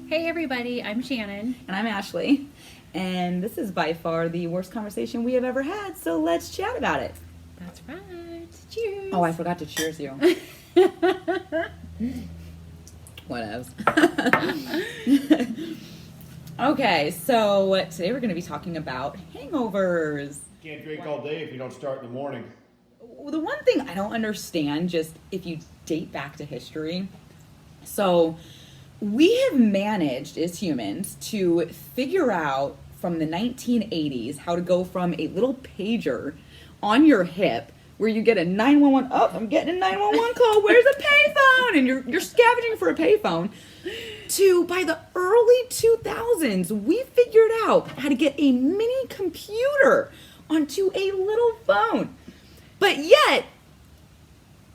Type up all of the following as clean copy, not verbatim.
Hey everybody, I'm Shannon. And I'm Ashley. And this is by far the worst conversation we have ever had, so let's chat about it. That's right. Cheers. Oh, I forgot to cheers you. Whatevs. Okay, so today we're going to be talking about hangovers. Can't drink all day if you don't start in the morning. The one thing I don't understand, just if you date back to history, so we have managed as humans to figure out from the 1980s how to go from a little pager on your hip where you get a 911, oh, I'm getting a 911 call, where's a payphone? And you're scavenging for a payphone, to by the early 2000s, we figured out how to get a mini computer onto a little phone. But yet,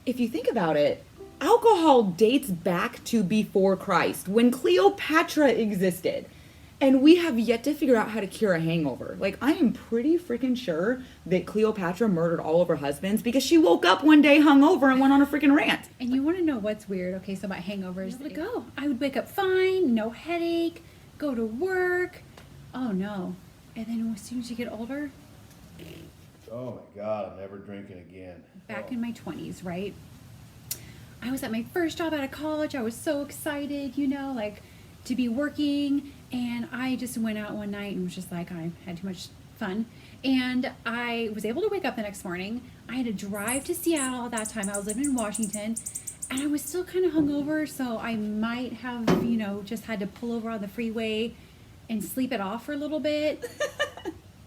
if you think about it, alcohol dates back to before Christ, when Cleopatra existed. And we have yet to figure out how to cure a hangover. Like, I am pretty freaking sure that Cleopatra murdered all of her husbands because she woke up one day hungover and went on a freaking rant. And you want to know what's weird? Okay, so about hangovers, I would wake up fine, no headache, go to work. Oh no. And then as soon as you get older, Oh my God, I'm never drinking again. back in my 20s, right? I was at my first job out of college. I was so excited, like to be working. And I just went out one night and was just like, I had too much fun. And I was able to wake up the next morning. I had to drive to Seattle at that time. I was living in Washington. And I was still kind of hungover. So I might have, just had to pull over on the freeway and sleep it off for a little bit.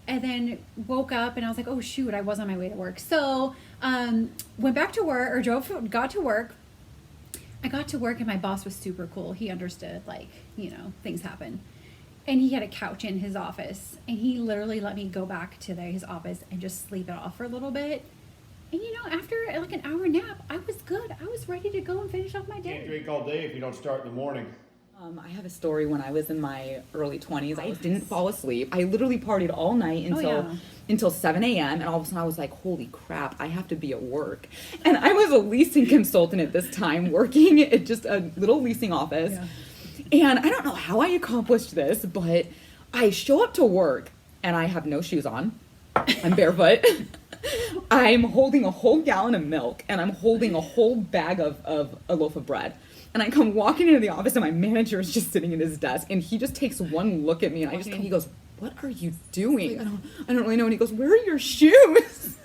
And then woke up and I was like, oh shoot, I was on my way to work. So went back to work, or got to work. I got to work and my boss was super cool. He understood, things happen. And he had a couch in his office. And he literally let me go back to his office and just sleep it off for a little bit. And after like an hour nap, I was good. I was ready to go and finish off my day. Can't drink all day if you don't start in the morning. I have a story when I was in my early 20s. I didn't fall asleep. I literally partied all night until 7 a.m. And all of a sudden I was like, holy crap, I have to be at work. And I was a leasing consultant at this time, working at just a little leasing office. Yeah. And I don't know how I accomplished this, but I show up to work and I have no shoes on. I'm barefoot. I'm holding a whole gallon of milk and I'm holding a whole bag of a loaf of bread. And I come walking into the office and my manager is just sitting at his desk and he just takes one look at me and he goes, what are you doing? I don't really know. And he goes, where are your shoes?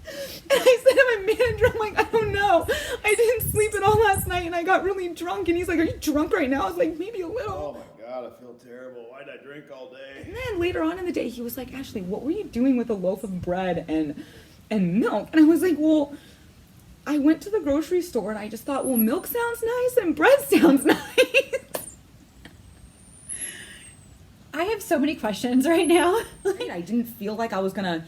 And I said to my manager, I'm like, I don't know. I didn't sleep at all last night and I got really drunk. And he's like, are you drunk right now? I was like, maybe a little. Oh my God, I feel terrible. Why did I drink all day? And then later on in the day, he was like, Ashley, what were you doing with a loaf of bread and milk? And I was like, well, I went to the grocery store and I just thought, well, milk sounds nice and bread sounds nice. I have so many questions right now. I didn't feel like I was going to,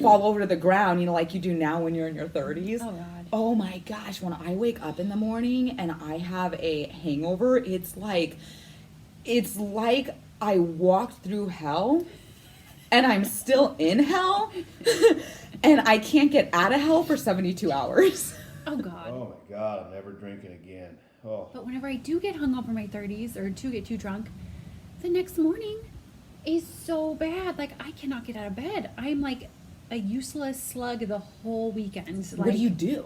fall over to the ground, like you do now when you're in your 30s. Oh, God. Oh, my gosh. When I wake up in the morning and I have a hangover, it's like I walked through hell and I'm still in hell and I can't get out of hell for 72 hours. Oh, God. Oh my God, I'm never drinking again. Oh. But whenever I do get hung over my 30s or do get too drunk, the next morning is so bad. Like, I cannot get out of bed. I'm like a useless slug the whole weekend. What do you do?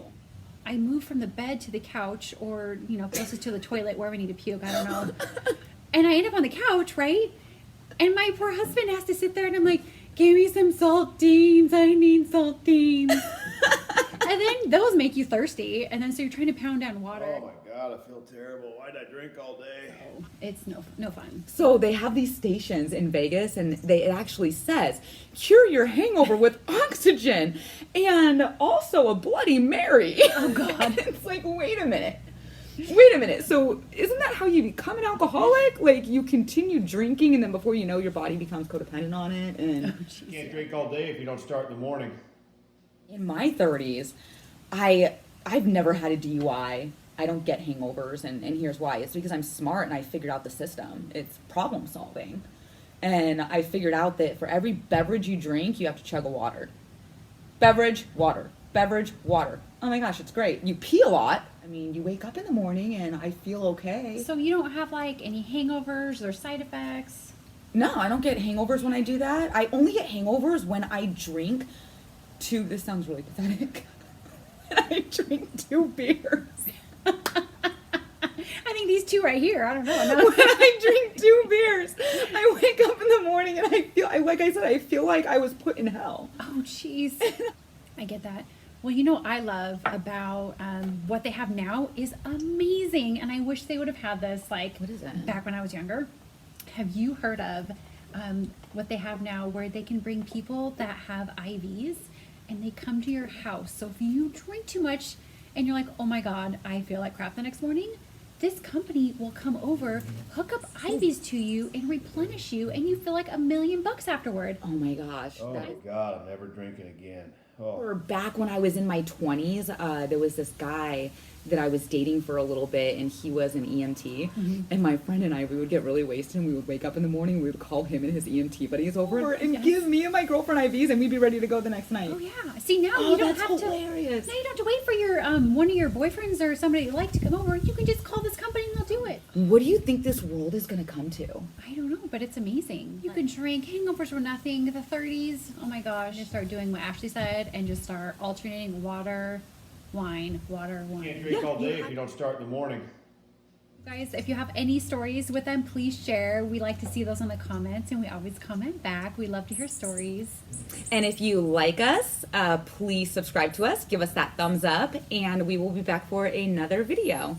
I move from the bed to the couch or, closest to the toilet, wherever I need to puke. I don't know. And I end up on the couch, right? And my poor husband has to sit there and I'm like, give me some saltines. I need saltines. And then those make you thirsty. And then so you're trying to pound down water. Oh my God, I feel terrible. Why did I drink all day? Oh, it's no fun. So they have these stations in Vegas and it actually says, cure your hangover with oxygen and also a Bloody Mary. Oh God. It's like, wait a minute. So isn't that how you become an alcoholic? Like you continue drinking and then before you know your body becomes codependent on it. And Can't drink all day if you don't start in the morning. in my 30s, I've never had a DUI. I don't get hangovers, and here's why. It's because I'm smart and I figured out the system. It's problem solving. And I figured out that for every beverage you drink, you have to chug a water. Beverage, water. Beverage, water. Oh my gosh, it's great. You pee a lot, I mean, you wake up in the morning and I feel okay. So you don't have like any hangovers or side effects? No, I don't get hangovers when I do that. I only get hangovers when I drink this sounds really pathetic. I drink 2 beers. I think these two right here, I don't know. When I drink 2 beers, I wake up in the morning and like I said, I feel like I was put in hell. Oh, jeez. I get that. Well, you know what I love about what they have now is amazing. And I wish they would have had this like What is it? back when I was younger. Have you heard of what they have now where they can bring people that have IVs and they come to your house? So if you drink too much and you're like, oh my God, I feel like crap the next morning, this company will come over, hook up IVs to you and replenish you, and you feel like $1 million afterward. Oh my gosh. Oh my God, I'm never drinking again. Oh. Or back when I was in my 20s, there was this guy that I was dating for a little bit, and he was an EMT. And my friend and I, we would get really wasted, and we would wake up in the morning, we would call him and his EMT buddies over and give me and my girlfriend IVs, and we'd be ready to go the next night. Oh yeah. See, now Oh, you don't that's have hilarious. to. Now you don't have to wait for your one of your boyfriends or somebody you like to come over. You can just call this company and they'll do it. What do you think this world is going to come to? I don't know, but it's amazing. You can drink hangovers were nothing. The 30s. Oh my gosh. Just start doing what Ashley said and just start alternating water, wine, water, You can't wine. drink all day if you don't start in the morning. Guys, if you have any stories with them, please share. We like to see those in the comments, and we always comment back. We love to hear stories. And if you like us, please subscribe to us, give us that thumbs up, and we will be back for another video.